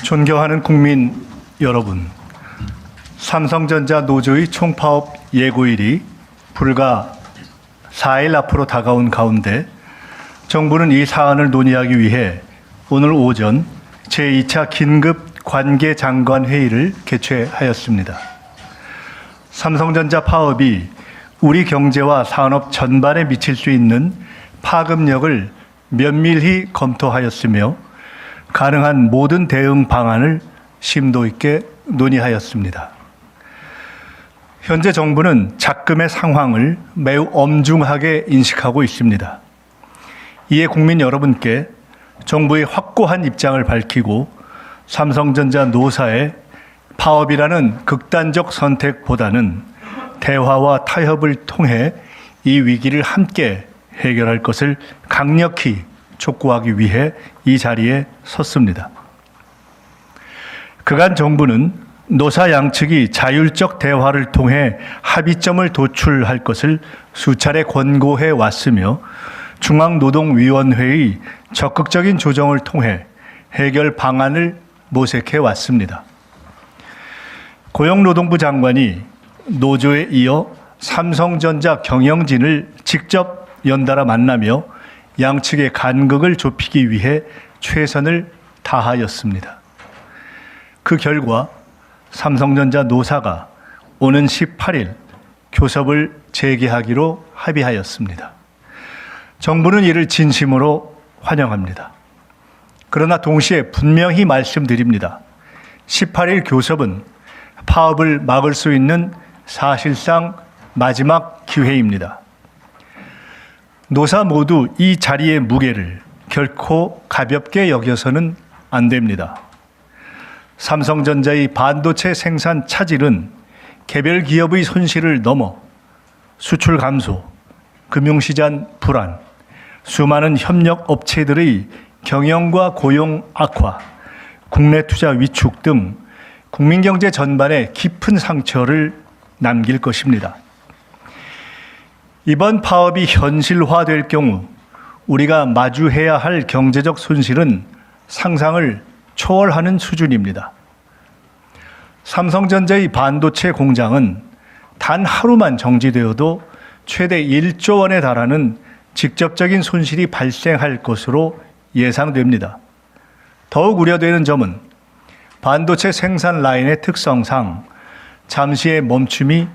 존경하는 국민 여러분, 삼성전자 노조의 총파업 예고일이 불과 4일 앞으로 다가온 가운데 정부는 이 사안을 논의하기 위해 오늘 오전 제2차 긴급 관계장관 회의를 개최하였습니다. 삼성전자 파업이 우리 경제와 산업 전반에 미칠 수 있는 파급력을 면밀히 검토하였으며 가능한 모든 대응 방안을 심도 있게 논의하였습니다. 현재 정부는 작금의 상황을 매우 엄중하게 인식하고 있습니다. 이에 국민 여러분께 정부의 확고한 입장을 밝히고 삼성전자 노사의 파업이라는 극단적 선택보다는 대화와 타협을 통해 이 위기를 함께 해결할 것을 강력히 촉구하기 위해 이 자리에 섰습니다. 그간 정부는 노사 양측이 자율적 대화를 통해 합의점을 도출할 것을 수차례 권고해 왔으며 중앙노동위원회의 적극적인 조정을 통해 해결 방안을 모색해 왔습니다. 고용노동부 장관이 노조에 이어 삼성전자 경영진을 직접 연달아 만나며 양측의 간극을 좁히기 위해 최선을 다하였습니다. 그 결과 삼성전자 노사가 오는 18일 교섭을 재개하기로 합의하였습니다. 정부는 이를 진심으로 환영합니다. 그러나 동시에 분명히 말씀드립니다. 18일 교섭은 파업을 막을 수 있는 사실상 마지막 기회입니다. 노사 모두 이 자리의 무게를 결코 가볍게 여겨서는 안 됩니다. 삼성전자의 반도체 생산 차질은 개별 기업의 손실을 넘어 수출 감소, 금융시장 불안, 수많은 협력 업체들의 경영과 고용 악화, 국내 투자 위축 등 국민 경제 전반에 깊은 상처를 남길 것입니다. 이번 파업이 현실화될 경우 우리가 마주해야 할 경제적 손실은 상상을 초월하는 수준입니다. 삼성전자의 반도체 공장은 단 하루만 정지되어도 최대 1조 원에 달하는 직접적인 손실이 발생할 것으로 예상됩니다. 더욱 우려되는 점은 반도체 생산 라인의 특성상 잠시의 멈춤이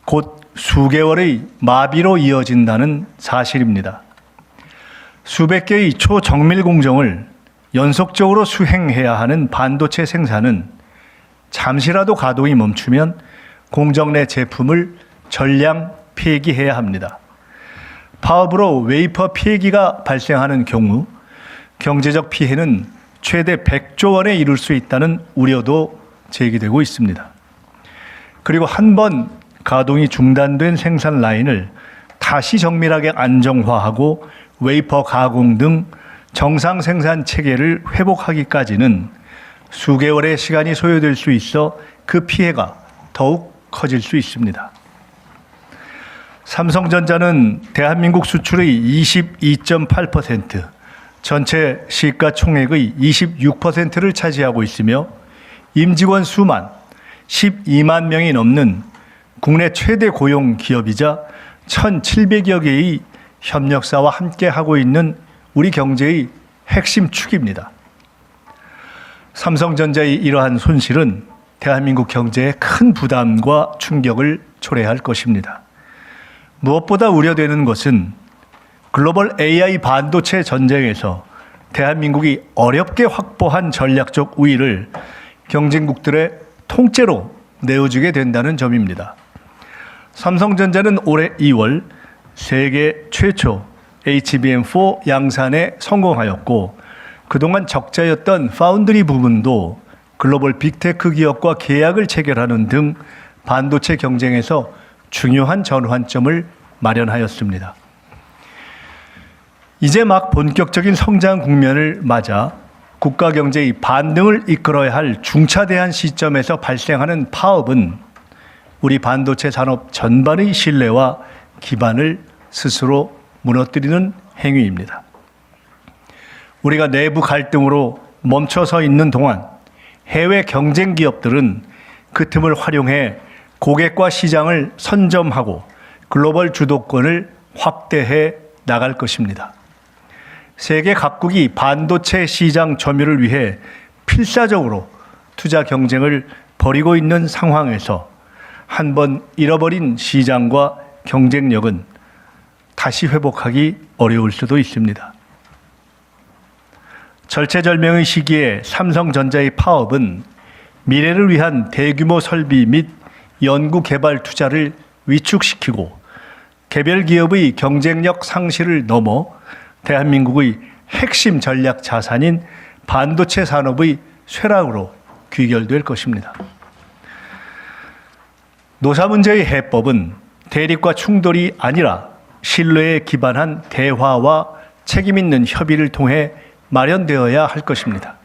곧 수개월의 마비로 이어진다는 사실입니다. 수백 개의 초정밀 공정을 연속적으로 수행해야 하는 반도체 생산은 잠시라도 가동이 멈추면 공정 내 제품을 전량 폐기해야 합니다. 파업으로 웨이퍼 폐기가 발생하는 경우 경제적 피해는 최대 100조 원에 이를 수 있다는 우려도 제기되고 있습니다. 그리고 한 번 가동이 중단된 생산 라인을 다시 정밀하게 안정화하고 웨이퍼 가공 등 정상 생산 체계를 회복하기까지는 수개월의 시간이 소요될 수 있어 그 피해가 더욱 커질 수 있습니다. 삼성전자는 대한민국 수출의 22.8%, 전체 시가총액의 26%를 차지하고 있으며 임직원 수만 12만 명이 넘는 국내 최대 고용 기업이자 1,700여 개의 협력사와 함께하고 있는 우리 경제의 핵심 축입니다. 삼성전자의 이러한 손실은 대한민국 경제에 큰 부담과 충격을 초래할 것입니다. 무엇보다 우려되는 것은 글로벌 AI 반도체 전쟁에서 대한민국이 어렵게 확보한 전략적 우위를 경쟁국들의 통째로 내어주게 된다는 점입니다. 삼성전자는 올해 2월 세계 최초 HBM4 양산에 성공하였고 그동안 적자였던 파운드리 부분도 글로벌 빅테크 기업과 계약을 체결하는 등 반도체 경쟁에서 중요한 전환점을 마련하였습니다. 이제 막 본격적인 성장 국면을 맞아 국가 경제의 반등을 이끌어야 할 중차대한 시점에서 발생하는 파업은 우리 반도체 산업 전반의 신뢰와 기반을 스스로 무너뜨리는 행위입니다. 우리가 내부 갈등으로 멈춰서 있는 동안 해외 경쟁 기업들은 그 틈을 활용해 고객과 시장을 선점하고 글로벌 주도권을 확대해 나갈 것입니다. 세계 각국이 반도체 시장 점유를 위해 필사적으로 투자 경쟁을 벌이고 있는 상황에서 한번 잃어버린 시장과 경쟁력은 다시 회복하기 어려울 수도 있습니다. 절체절명의 시기에 삼성전자의 파업은 미래를 위한 대규모 설비 및 연구 개발 투자를 위축시키고 개별 기업의 경쟁력 상실을 넘어 대한민국의 핵심 전략 자산인 반도체 산업의 쇠락으로 귀결될 것입니다. 노사 문제의 해법은 대립과 충돌이 아니라 신뢰에 기반한 대화와 책임 있는 협의를 통해 마련되어야 할 것입니다.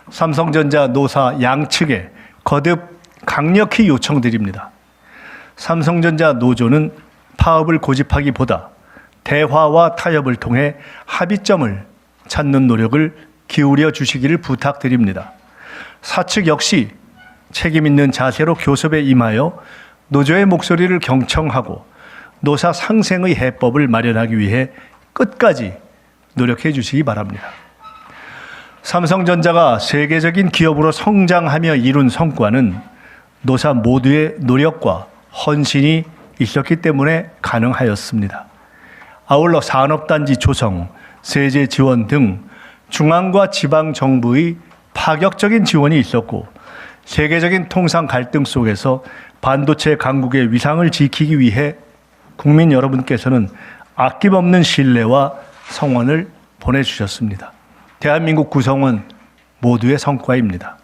삼성전자 노사 양측에 거듭 강력히 요청드립니다. 삼성전자 노조는 파업을 고집하기보다 대화와 타협을 통해 합의점을 찾는 노력을 기울여 주시기를 부탁드립니다. 사측 역시 책임 있는 자세로 교섭에 임하여 노조의 목소리를 경청하고 노사 상생의 해법을 마련하기 위해 끝까지 노력해 주시기 바랍니다. 삼성전자가 세계적인 기업으로 성장하며 이룬 성과는 노사 모두의 노력과 헌신이 있었기 때문에 가능하였습니다. 아울러 산업단지 조성, 세제 지원 등 중앙과 지방 정부의 파격적인 지원이 있었고 세계적인 통상 갈등 속에서 반도체 강국의 위상을 지키기 위해 국민 여러분께서는 아낌없는 신뢰와 성원을 보내주셨습니다. 대한민국 구성원 모두의 성과입니다.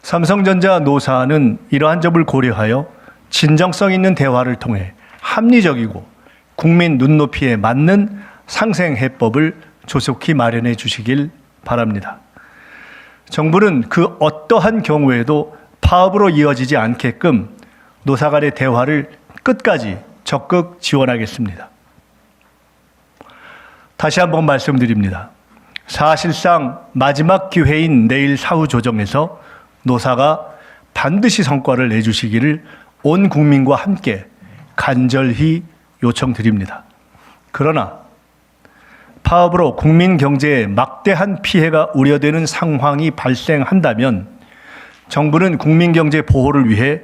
삼성전자 노사는 이러한 점을 고려하여 진정성 있는 대화를 통해 합리적이고 국민 눈높이에 맞는 상생 해법을 조속히 마련해 주시길 바랍니다. 정부는 그 어떠한 경우에도 파업으로 이어지지 않게끔 노사 간의 대화를 끝까지 적극 지원하겠습니다. 다시 한번 말씀드립니다. 사실상 마지막 기회인 내일 사후 조정에서 노사가 반드시 성과를 내주시기를 온 국민과 함께 간절히 요청드립니다. 그러나 파업으로 국민 경제에 막대한 피해가 우려되는 상황이 발생한다면 정부는 국민 경제 보호를 위해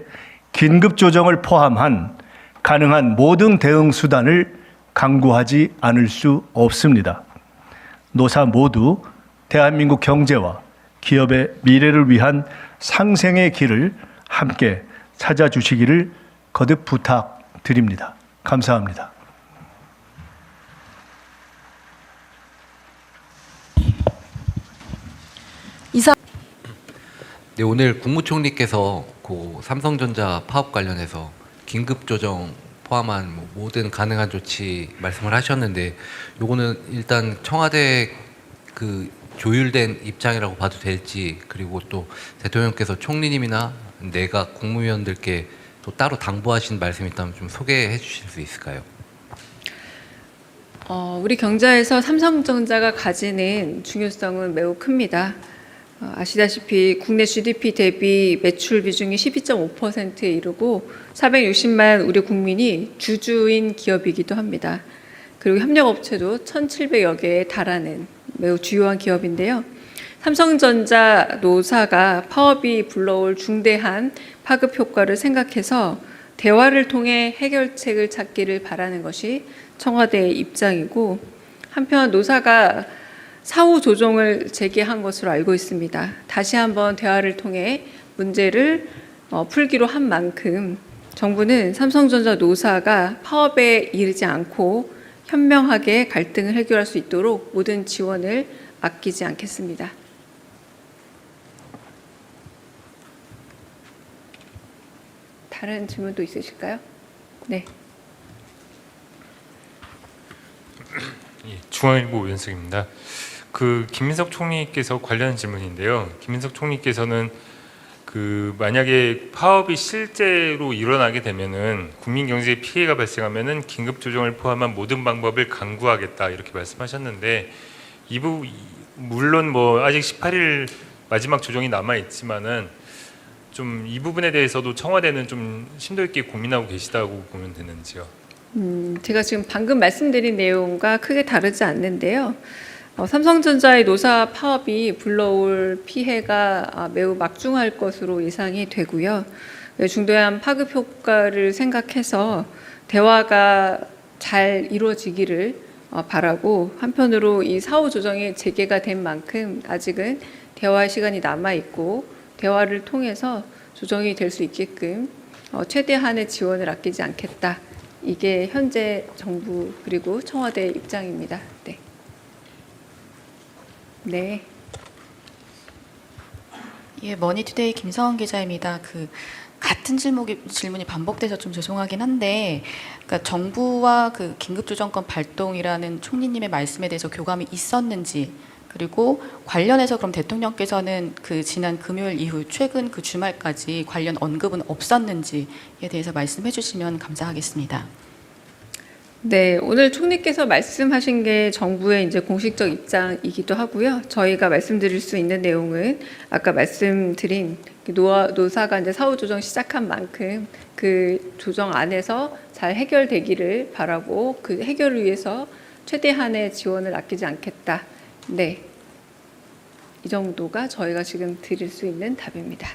긴급 조정을 포함한 가능한 모든 대응 수단을 강구하지 않을 수 없습니다. 노사 모두 대한민국 경제와 기업의 미래를 위한 상생의 길을 함께 찾아주시기를 거듭 부탁드립니다. 감사합니다. 네, 오늘 국무총리께서 그 삼성전자 파업 관련해서 긴급 조정 포함한 모든 가능한 조치 말씀을 하셨는데, 요거는 일단 청와대 그 조율된 입장이라고 봐도 될지, 그리고 또 대통령께서 총리님이나 내각 국무위원들께 또 따로 당부하신 말씀이 있다면 좀 소개해 주실 수 있을까요? 우리 경제에서 삼성전자가 가지는 중요성은 매우 큽니다. 아시다시피 국내 GDP 대비 매출 비중이 12.5%에 이르고 460만 우리 국민이 주주인 기업이기도 합니다. 그리고 협력업체도 1,700여 개에 달하는 매우 주요한 기업인데요. 삼성전자 노사가 파업이 불러올 중대한 파급 효과를 생각해서 대화를 통해 해결책을 찾기를 바라는 것이 청와대의 입장이고, 한편 노사가 사후 조정을 제기한 것으로 알고 있습니다. 다시 한번 대화를 통해 문제를 풀기로 한 만큼 정부는 삼성전자 노사가 파업에 이르지 않고 현명하게 갈등을 해결할 수 있도록 모든 지원을 아끼지 않겠습니다. 다른 질문도 있으실까요? 네. 예, 중앙일보 우현석입니다. 김민석 총리께서 관련 질문인데요. 김민석 총리께서는 만약에 파업이 실제로 일어나게 되면은 국민 경제에 피해가 발생하면은 긴급 조정을 포함한 모든 방법을 강구하겠다 이렇게 말씀하셨는데, 물론 아직 18일 마지막 조정이 남아 있지만은 좀 이 부분에 대해서도 청와대는 좀 심도 있게 고민하고 계시다고 보면 되는지요. 제가 지금 방금 말씀드린 내용과 크게 다르지 않는데요. 삼성전자의 노사 파업이 불러올 피해가 매우 막중할 것으로 예상이 되고요. 중도한 파급 효과를 생각해서 대화가 잘 이루어지기를 바라고, 한편으로 이 사후 조정이 재개가 된 만큼 아직은 대화의 시간이 남아 있고 대화를 통해서 조정이 될 수 있게끔 최대한의 지원을 아끼지 않겠다. 이게 현재 정부 그리고 청와대의 입장입니다. 네. 네. 예, 머니투데이 김성원 기자입니다. 같은 질문이 반복돼서 좀 죄송하긴 한데, 그러니까 정부와 긴급조정권 발동이라는 총리님의 말씀에 대해서 교감이 있었는지, 그리고 관련해서 그럼 대통령께서는 지난 금요일 이후 최근 주말까지 관련 언급은 없었는지에 대해서 말씀해 주시면 감사하겠습니다. 네, 오늘 총리께서 말씀하신 게 정부의 이제 공식적 입장이기도 하고요. 저희가 말씀드릴 수 있는 내용은 아까 말씀드린 노사가 이제 사후 조정 시작한 만큼 그 조정 안에서 잘 해결되기를 바라고, 그 해결을 위해서 최대한의 지원을 아끼지 않겠다. 네, 이 정도가 저희가 지금 드릴 수 있는 답입니다.